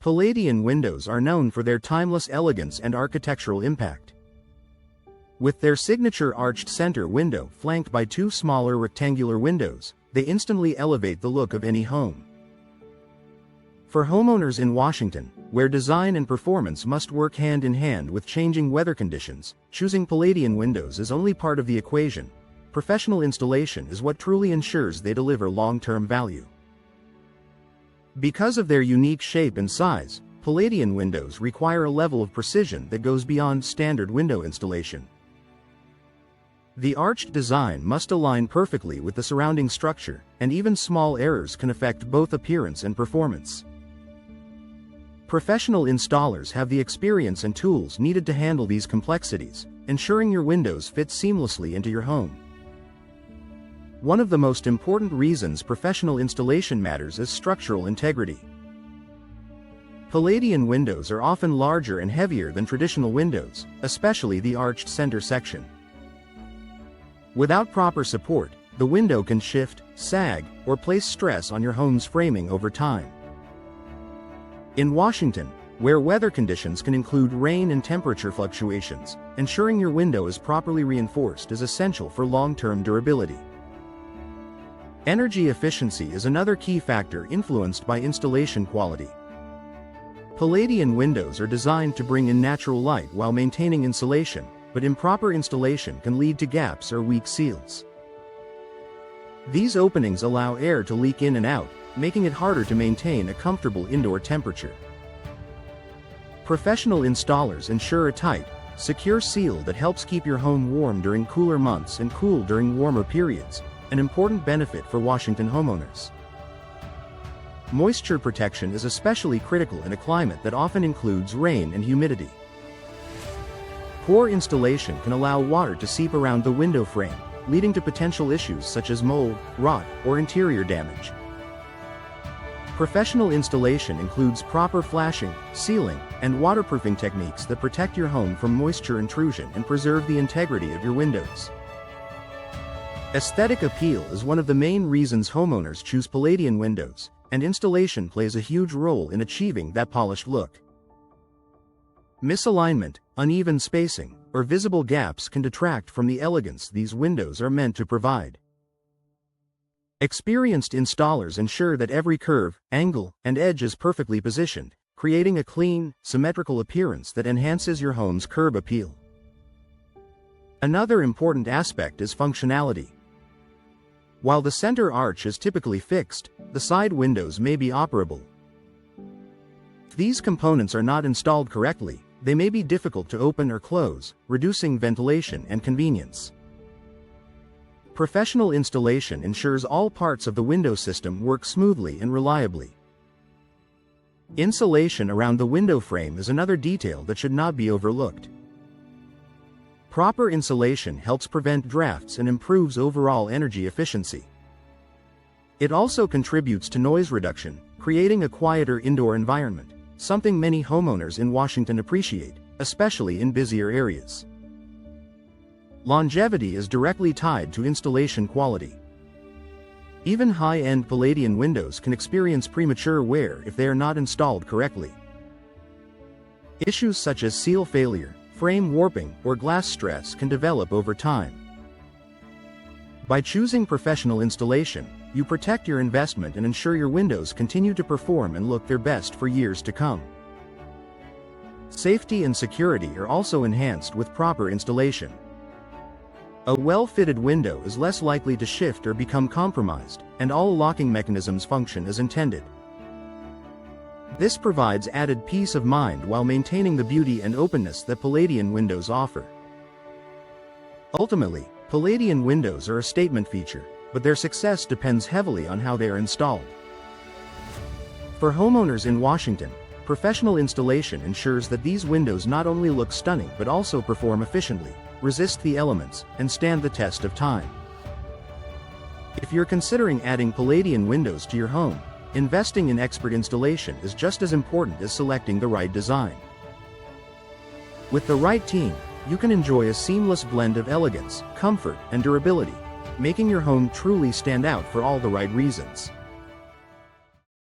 Palladian windows are known for their timeless elegance and architectural impact. With their signature arched center window flanked by two smaller rectangular windows, they instantly elevate the look of any home. For homeowners in Washington, where design and performance must work hand in hand with changing weather conditions, choosing Palladian windows is only part of the equation. Professional installation is what truly ensures they deliver long-term value. Because of their unique shape and size, Palladian windows require a level of precision that goes beyond standard window installation. The arched design must align perfectly with the surrounding structure, and even small errors can affect both appearance and performance. Professional installers have the experience and tools needed to handle these complexities, ensuring your windows fit seamlessly into your home. One of the most important reasons professional installation matters is structural integrity. Palladian windows are often larger and heavier than traditional windows, especially the arched center section. Without proper support, the window can shift, sag, or place stress on your home's framing over time. In Washington, where weather conditions can include rain and temperature fluctuations, ensuring your window is properly reinforced is essential for long-term durability. Energy efficiency is another key factor influenced by installation quality. Palladian windows are designed to bring in natural light while maintaining insulation, but improper installation can lead to gaps or weak seals. These openings allow air to leak in and out, making it harder to maintain a comfortable indoor temperature. Professional installers ensure a tight, secure seal that helps keep your home warm during cooler months and cool during warmer periods, an important benefit for Washington homeowners. Moisture protection is especially critical in a climate that often includes rain and humidity. Poor installation can allow water to seep around the window frame, leading to potential issues such as mold, rot, or interior damage. Professional installation includes proper flashing, sealing, and waterproofing techniques that protect your home from moisture intrusion and preserve the integrity of your windows. Aesthetic appeal is one of the main reasons homeowners choose Palladian windows, and installation plays a huge role in achieving that polished look. Misalignment, uneven spacing, or visible gaps can detract from the elegance these windows are meant to provide. Experienced installers ensure that every curve, angle, and edge is perfectly positioned, creating a clean, symmetrical appearance that enhances your home's curb appeal. Another important aspect is functionality. While the center arch is typically fixed, the side windows may be operable. If these components are not installed correctly, they may be difficult to open or close, reducing ventilation and convenience. Professional installation ensures all parts of the window system work smoothly and reliably. Insulation around the window frame is another detail that should not be overlooked. Proper insulation helps prevent drafts and improves overall energy efficiency. It also contributes to noise reduction, creating a quieter indoor environment, something many homeowners in Washington appreciate, especially in busier areas. Longevity is directly tied to installation quality. Even high-end Palladian windows can experience premature wear if they are not installed correctly. Issues such as seal failure, frame warping, or glass stress can develop over time. By choosing professional installation, you protect your investment and ensure your windows continue to perform and look their best for years to come. Safety and security are also enhanced with proper installation. A well-fitted window is less likely to shift or become compromised, and all locking mechanisms function as intended. This provides added peace of mind while maintaining the beauty and openness that Palladian windows offer. Ultimately, Palladian windows are a statement feature, but their success depends heavily on how they are installed. For homeowners in Washington, professional installation ensures that these windows not only look stunning but also perform efficiently, resist the elements, and stand the test of time. If you're considering adding Palladian windows to your home, investing in expert installation is just as important as selecting the right design. With the right team, you can enjoy a seamless blend of elegance, comfort, and durability, making your home truly stand out for all the right reasons.